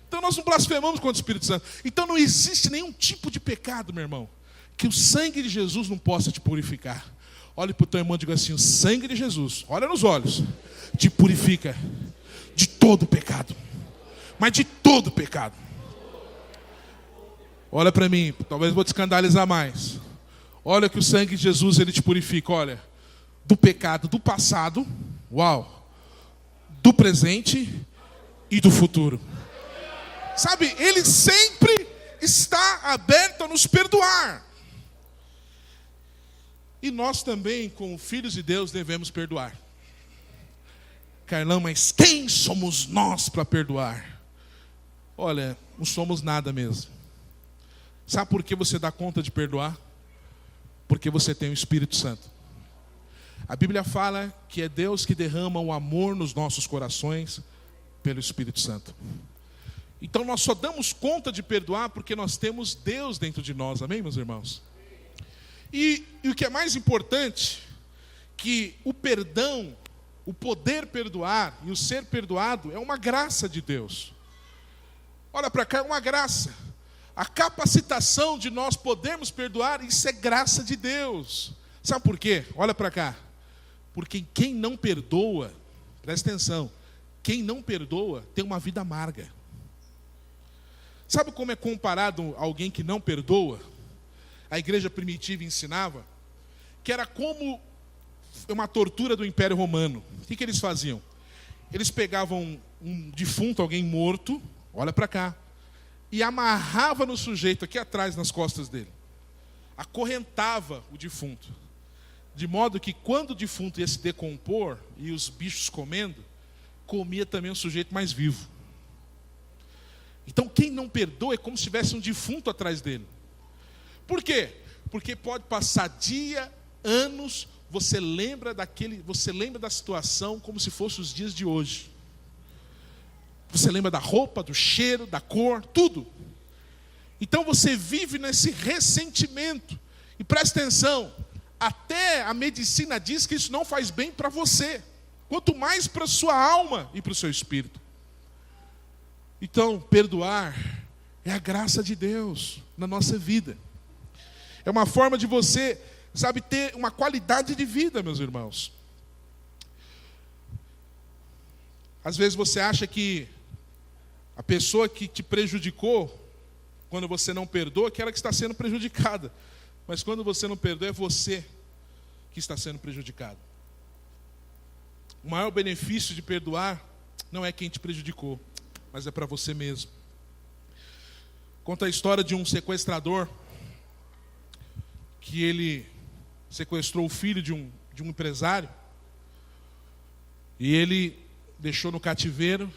Então nós não blasfemamos contra o Espírito Santo. Então não existe nenhum tipo de pecado, meu irmão, que o sangue de Jesus não possa te purificar. Olhe para o teu irmão e diga assim: o sangue de Jesus, olha nos olhos, te purifica de todo pecado. Mas de todo pecado. Olha para mim, talvez vou te escandalizar mais. Olha que o sangue de Jesus ele te purifica, olha, do pecado do passado, uau, do presente e do futuro. Sabe, ele sempre está aberto a nos perdoar. E nós também, como filhos de Deus, devemos perdoar. Carlão, mas quem somos nós para perdoar? Olha, não somos nada mesmo. Sabe por que você dá conta de perdoar? Porque você tem o Espírito Santo. A Bíblia fala que é Deus que derrama o amor nos nossos corações pelo Espírito Santo. Então nós só damos conta de perdoar porque nós temos Deus dentro de nós. Amém, meus irmãos? E o que é mais importante, que o perdão, o poder perdoar e o ser perdoado é uma graça de Deus. Olha para cá, é uma graça. A capacitação de nós podermos perdoar, isso é graça de Deus. Sabe por quê? Olha para cá. Porque quem não perdoa, presta atenção, quem não perdoa tem uma vida amarga. Sabe como é comparado a alguém que não perdoa? A igreja primitiva ensinava que era como uma tortura do Império Romano. O que eles faziam? Eles pegavam um defunto, alguém morto, olha para cá, e amarrava no sujeito aqui atrás, nas costas dele. Acorrentava o defunto. De modo que quando o defunto ia se decompor, e os bichos comendo, comia também o sujeito mais vivo. Então quem não perdoa é como se tivesse um defunto atrás dele. Por quê? Porque pode passar dia, anos, você lembra da situação como se fosse os dias de hoje. Você lembra da roupa, do cheiro, da cor, tudo. Então você vive nesse ressentimento. E presta atenção, até a medicina diz que isso não faz bem para você. Quanto mais para a sua alma e para o seu espírito. Então, perdoar é a graça de Deus na nossa vida. É uma forma de você, sabe, ter uma qualidade de vida, meus irmãos. Às vezes você acha que a pessoa que te prejudicou, quando você não perdoa, é aquela que está sendo prejudicada. Mas quando você não perdoa, é você que está sendo prejudicado. O maior benefício de perdoar não é quem te prejudicou, mas é para você mesmo. Conta a história de um sequestrador que ele sequestrou o filho de um empresário e ele deixou no cativeiro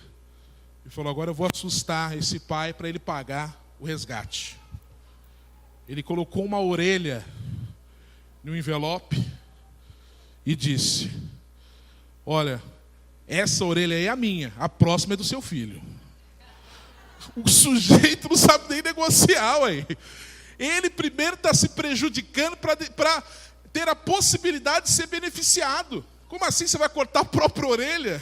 e falou: agora eu vou assustar esse pai para ele pagar o resgate. Ele colocou uma orelha no envelope e disse: olha, essa orelha aí é a minha, a próxima é do seu filho. O sujeito não sabe nem negociar, ué. Ele primeiro está se prejudicando para ter a possibilidade de ser beneficiado. Como assim você vai cortar a própria orelha?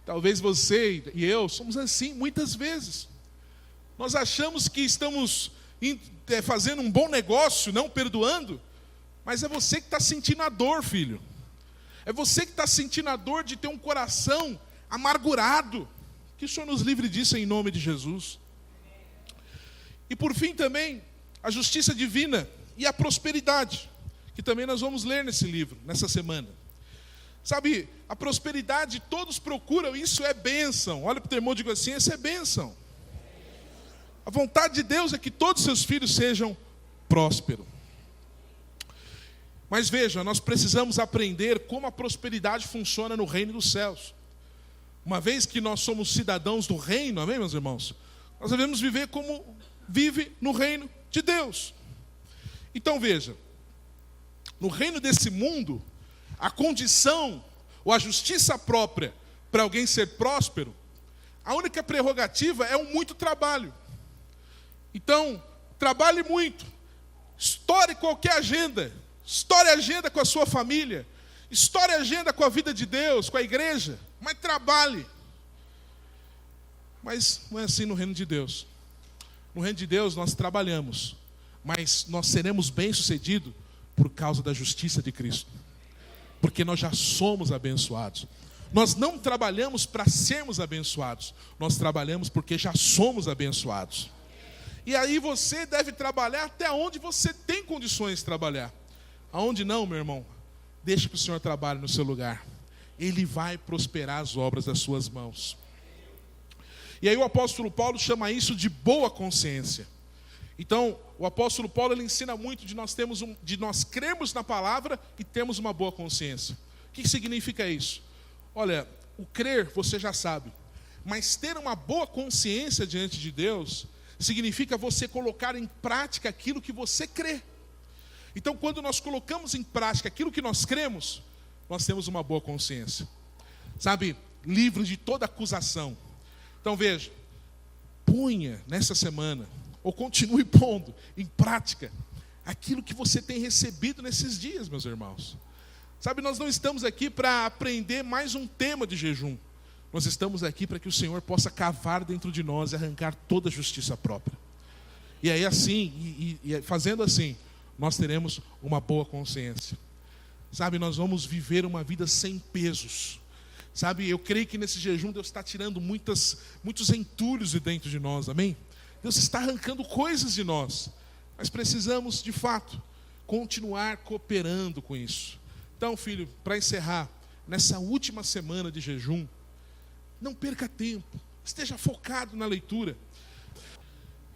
Talvez você e eu somos assim muitas vezes. Nós achamos que estamos fazendo um bom negócio, não perdoando, mas é você que está sentindo a dor, filho. É você que está sentindo a dor de ter um coração amargurado. Que o Senhor nos livre disso em nome de Jesus. E por fim também, a justiça divina e a prosperidade, que também nós vamos ler nesse livro, nessa semana. Sabe, a prosperidade, todos procuram, isso é bênção. Olha para o teu irmão e diga assim, isso é bênção. A vontade de Deus é que todos seus filhos sejam prósperos. Mas veja, nós precisamos aprender como a prosperidade funciona no reino dos céus. Uma vez que nós somos cidadãos do reino, amém, meus irmãos? Nós devemos viver como vive no reino de Deus. Então veja, no reino desse mundo, a condição ou a justiça própria para alguém ser próspero, a única prerrogativa é um muito trabalho. Então, trabalhe muito, estoure qualquer agenda, estoure a agenda com a sua família, estoure a agenda com a vida de Deus, com a igreja, mas trabalhe. Mas não é assim no reino de Deus. No reino de Deus nós trabalhamos, mas nós seremos bem-sucedidos por causa da justiça de Cristo. Porque nós já somos abençoados. Nós não trabalhamos para sermos abençoados, nós trabalhamos porque já somos abençoados. E aí você deve trabalhar até onde você tem condições de trabalhar. Aonde não, meu irmão, deixe que o Senhor trabalhe no seu lugar. Ele vai prosperar as obras das suas mãos. E aí o apóstolo Paulo chama isso de boa consciência. Então, o apóstolo Paulo ele ensina muito de nós crermos na palavra e termos uma boa consciência. O que significa isso? Olha, o crer você já sabe, mas ter uma boa consciência diante de Deus significa você colocar em prática aquilo que você crê. Então, quando nós colocamos em prática aquilo que nós cremos, nós temos uma boa consciência. Sabe, livre de toda acusação. Então veja, ponha nessa semana, ou continue pondo em prática, aquilo que você tem recebido nesses dias, meus irmãos. Sabe, nós não estamos aqui para aprender mais um tema de jejum. Nós estamos aqui para que o Senhor possa cavar dentro de nós e arrancar toda a justiça própria. E aí assim, fazendo assim, nós teremos uma boa consciência. Sabe, nós vamos viver uma vida sem pesos. Sabe, eu creio que nesse jejum Deus está tirando muitos entulhos de dentro de nós, amém? Deus está arrancando coisas de nós. Mas precisamos, de fato, continuar cooperando com isso. Então, filho, para encerrar, nessa última semana de jejum, não perca tempo, esteja focado na leitura.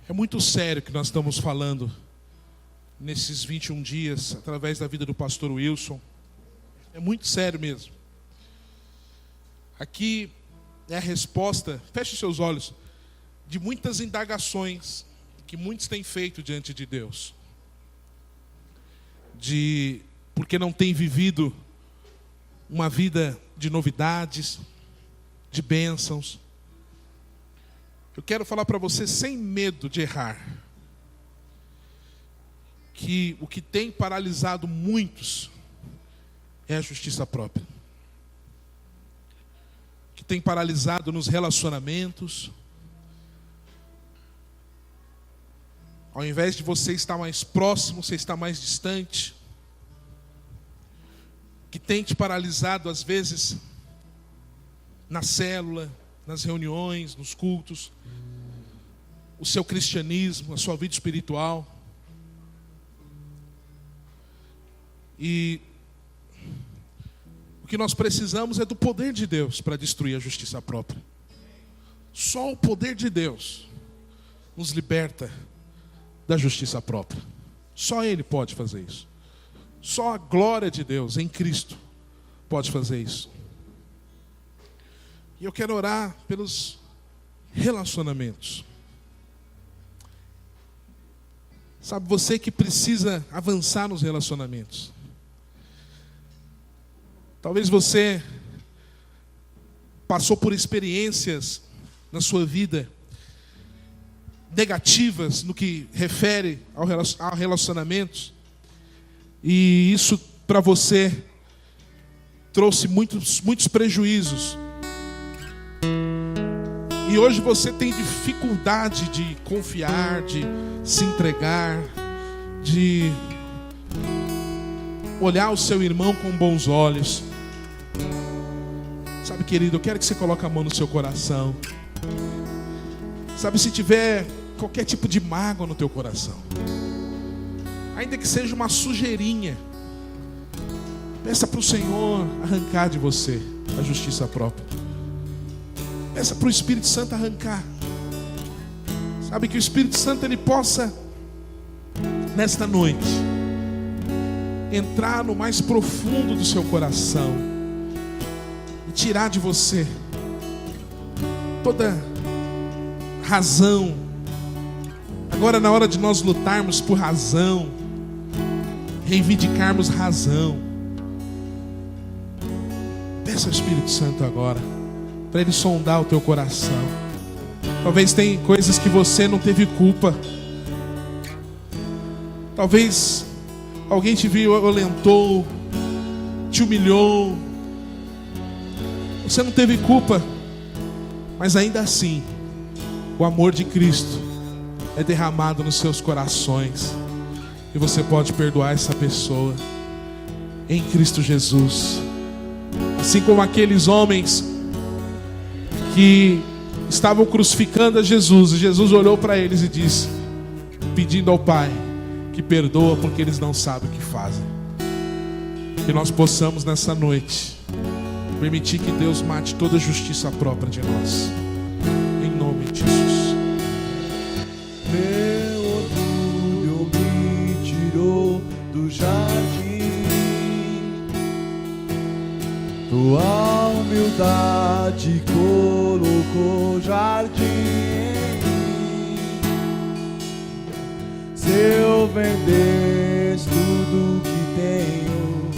É muito sério que nós estamos falando nesses 21 dias, através da vida do pastor Wilson. É muito sério mesmo. Aqui é a resposta, feche os seus olhos, de muitas indagações que muitos têm feito diante de Deus. Porque não têm vivido uma vida de novidades, de bênçãos. Eu quero falar para você sem medo de errar, que o que tem paralisado muitos é a justiça própria. O que tem paralisado nos relacionamentos. Ao invés de você estar mais próximo, você está mais distante. Que tem te paralisado às vezes na célula, nas reuniões, nos cultos, o seu cristianismo, a sua vida espiritual. E o que nós precisamos é do poder de Deus para destruir a justiça própria. Só o poder de Deus nos liberta da justiça própria. Só Ele pode fazer isso. Só a glória de Deus em Cristo pode fazer isso. E eu quero orar pelos relacionamentos. Sabe, você que precisa avançar nos relacionamentos. Talvez você passou por experiências na sua vida negativas no que refere a relacionamentos. E isso para você trouxe muitos prejuízos. E hoje você tem dificuldade de confiar, de se entregar, de olhar o seu irmão com bons olhos. Sabe, querido, eu quero que você coloque a mão no seu coração. Sabe, se tiver qualquer tipo de mágoa no teu coração, ainda que seja uma sujeirinha, peça para o Senhor arrancar de você a justiça própria. Peça para o Espírito Santo arrancar. Sabe, que o Espírito Santo ele possa, nesta noite, entrar no mais profundo do seu coração e tirar de você toda razão. Agora, na hora de nós lutarmos por razão, reivindicarmos razão, peça ao Espírito Santo agora para ele sondar o teu coração. Talvez tem coisas que você não teve culpa. Talvez alguém te violentou, te humilhou. Você não teve culpa, mas ainda assim o amor de Cristo é derramado nos seus corações, e você pode perdoar essa pessoa em Cristo Jesus. Assim como aqueles homens que estavam crucificando a Jesus, e Jesus olhou para eles e disse, pedindo ao Pai que perdoa porque eles não sabem o que fazem. Que nós possamos nessa noite permitir que Deus mate toda a justiça própria de nós, em nome de Jesus. Meu orgulho me tirou do jardim, tua humildade colocou jardim em mim. Se eu vendesse tudo que tenho,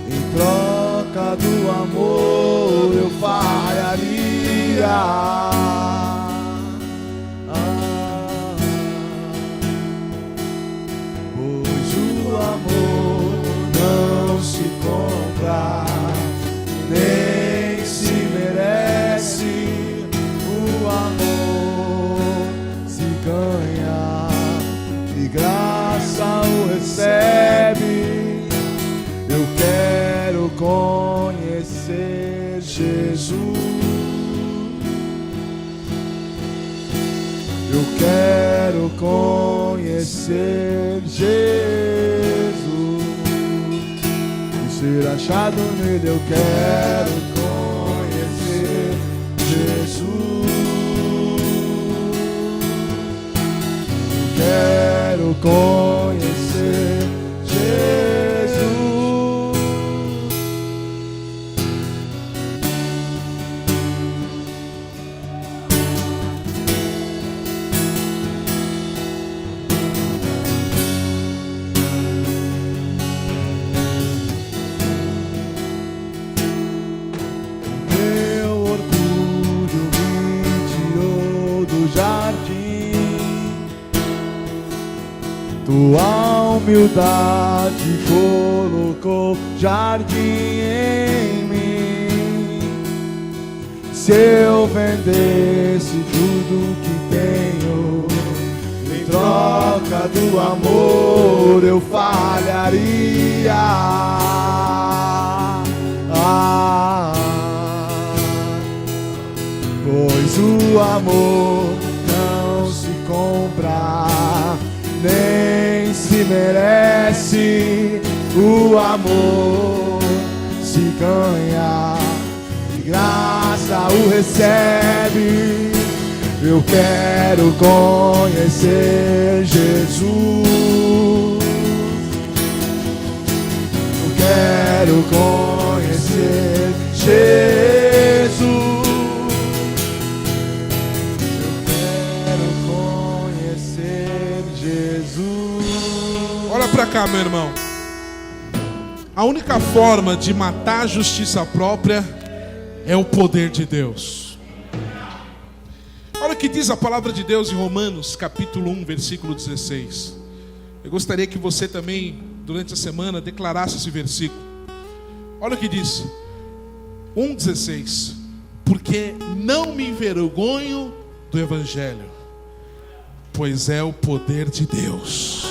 em troca do amor eu falharia. Pois o amor não se compra, nem se merece. O amor se ganha, de graça o recebe. Eu quero conhecer Jesus. Eu quero conhecer Jesus e ser achado nele. Eu quero conhecer Jesus. Eu quero conhecer Jesus. Tua humildade colocou jardim em mim. Se eu vendesse tudo que tenho, em troca do amor eu falharia. Pois o amor não se compra, nem se merece. O amor se ganha, de graça o recebe. Eu quero conhecer Jesus. Eu quero conhecer Jesus. Olha para cá, meu irmão. A única forma de matar a justiça própria é o poder de Deus. Olha o que diz a palavra de Deus em Romanos, capítulo 1, versículo 16. Eu gostaria que você também, durante a semana, declarasse esse versículo. Olha o que diz. 1,16. porque não me envergonho do Evangelho, pois é o poder de Deus.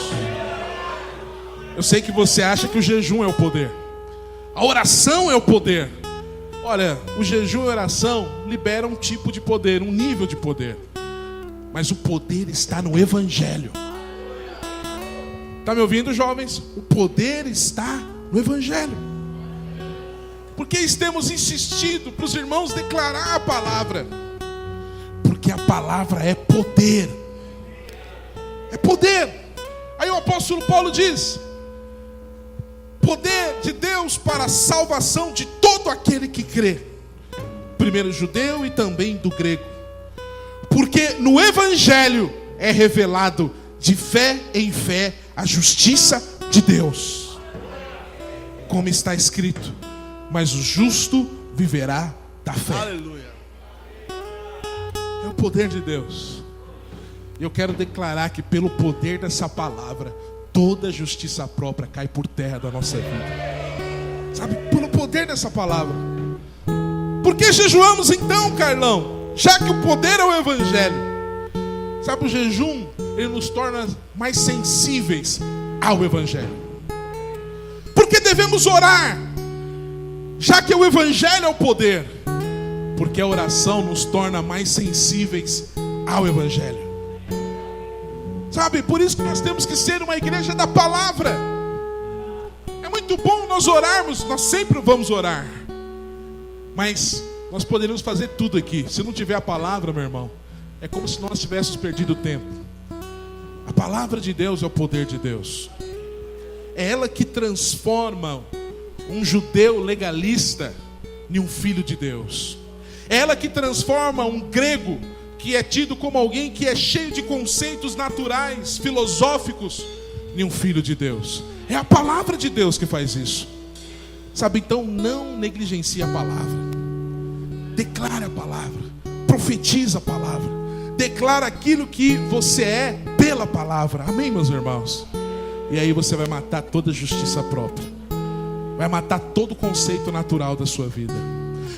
Eu sei que você acha que o jejum é o poder, a oração é o poder. Olha, o jejum e a oração liberam um tipo de poder, um nível de poder, mas o poder está no Evangelho. Está me ouvindo, jovens? O poder está no Evangelho. Por que temos insistido para os irmãos declarar a palavra? Porque a palavra é poder. É poder. Aí o apóstolo Paulo diz: poder de Deus para a salvação de todo aquele que crê, primeiro judeu e também do grego. Porque no Evangelho é revelado de fé em fé a justiça de Deus, como está escrito: mas o justo viverá da fé. Aleluia. É o poder de Deus. Eu quero declarar que pelo poder dessa palavra, toda justiça própria cai por terra da nossa vida. Sabe, pelo poder dessa palavra. Por que jejuamos então, Carlão? Já que o poder é o Evangelho. Sabe, o jejum, ele nos torna mais sensíveis ao Evangelho. Por que devemos orar? Já que o Evangelho é o poder. Porque a oração nos torna mais sensíveis ao Evangelho. Sabe, por isso que nós temos que ser uma igreja da palavra. É muito bom nós orarmos, nós sempre vamos orar. Mas nós poderíamos fazer tudo aqui. Se não tiver a palavra, meu irmão, é como se nós tivéssemos perdido o tempo. A palavra de Deus é o poder de Deus. É ela que transforma um judeu legalista em um filho de Deus. É ela que transforma um grego que é tido como alguém que é cheio de conceitos naturais, filosóficos, em um filho de Deus. É a palavra de Deus que faz isso. Sabe, então não negligencie a palavra. Declare a palavra. Profetiza a palavra. Declara aquilo que você é pela palavra. Amém, meus irmãos? E aí você vai matar toda justiça própria. Vai matar todo conceito natural da sua vida.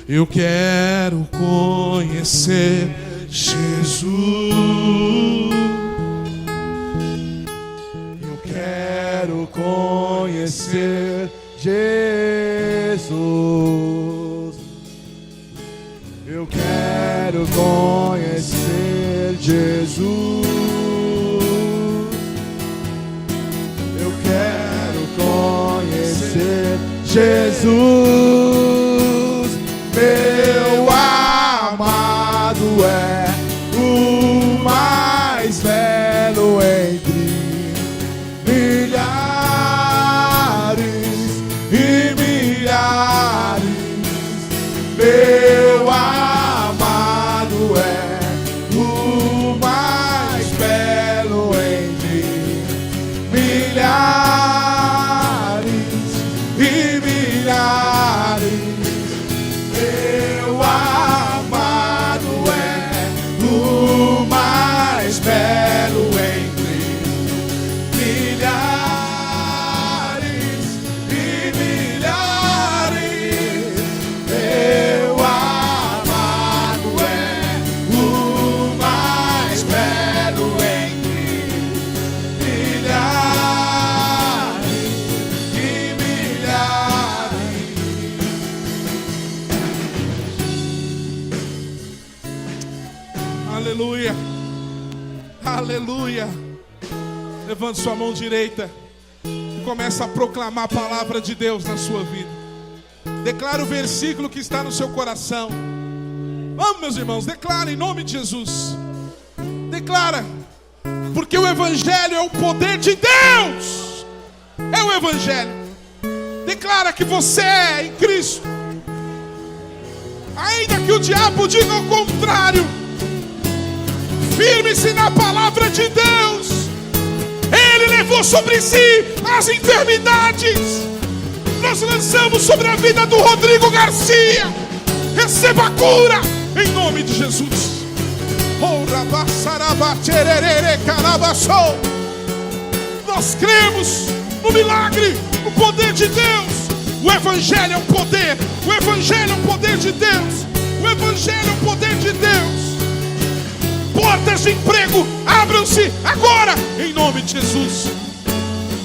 Eu quero conhecer Jesus. Eu quero conhecer Jesus. Eu quero conhecer Jesus. Eu quero conhecer Jesus. Meu amado é o mais belo entre milhares e milhares. Meu amado é o mais belo entre milhares e milhares. Meu amado é o mais belo entre milhares e milhares. Meu amado é o mais belo entre milhares e milhares. Aleluia. Aleluia. Levante sua mão direita e comece a proclamar a palavra de Deus na sua vida. Declara o versículo que está no seu coração. Vamos, meus irmãos, declara em nome de Jesus. Declara, porque o Evangelho é o poder de Deus. É o Evangelho. Declara que você é em Cristo. Ainda que o diabo diga o contrário, firme-se na palavra de Deus. Ele levou sobre si as enfermidades. Nós lançamos sobre a vida do Rodrigo Garcia. Receba a cura em nome de Jesus. Nós cremos no milagre, no poder de Deus. O Evangelho é o poder. O Evangelho é o poder de Deus. O Evangelho é o poder de Deus. Portas de emprego abram-se agora, em nome de Jesus.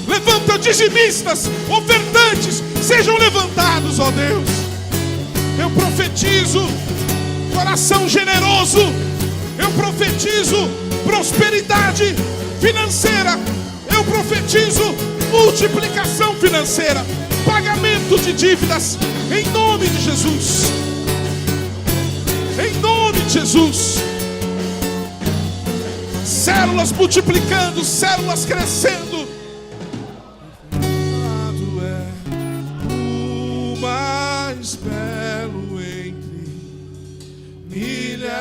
Levanta dizimistas, ofertantes, sejam levantados, ó Deus. Eu profetizo coração generoso. Eu profetizo prosperidade financeira. Eu profetizo multiplicação financeira, pagamento de dívidas, em nome de Jesus. Em nome de Jesus. Células multiplicando, células crescendo. Tu é o mais belo entre milhares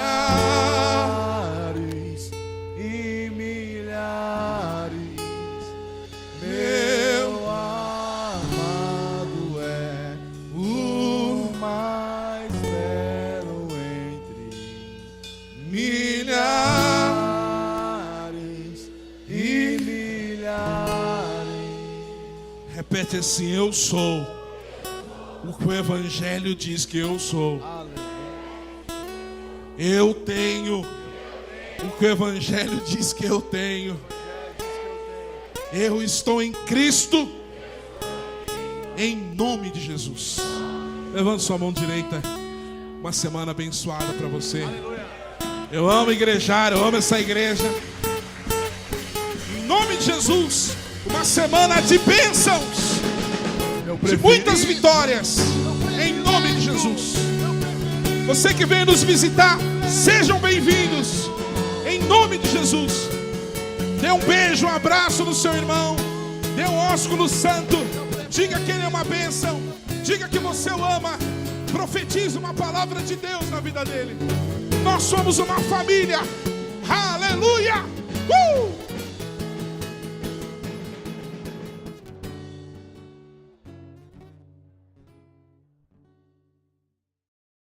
e milhares. Meu amado é o mais belo entre milhares e milhares. Repete assim: eu sou o que o Evangelho diz que eu sou. Eu tenho o que o Evangelho diz que eu tenho. Eu estou em Cristo, em nome de Jesus. Levante sua mão direita. Uma semana abençoada para você. Eu amo igrejar, eu amo essa igreja. Em nome de Jesus, uma semana de bênçãos, de muitas vitórias, em nome de Jesus. Você que veio nos visitar, sejam bem-vindos, em nome de Jesus. Dê um beijo, um abraço no seu irmão, dê um ósculo santo, diga que ele é uma bênção, diga que você o ama, profetize uma palavra de Deus na vida dele. Nós somos uma família, aleluia!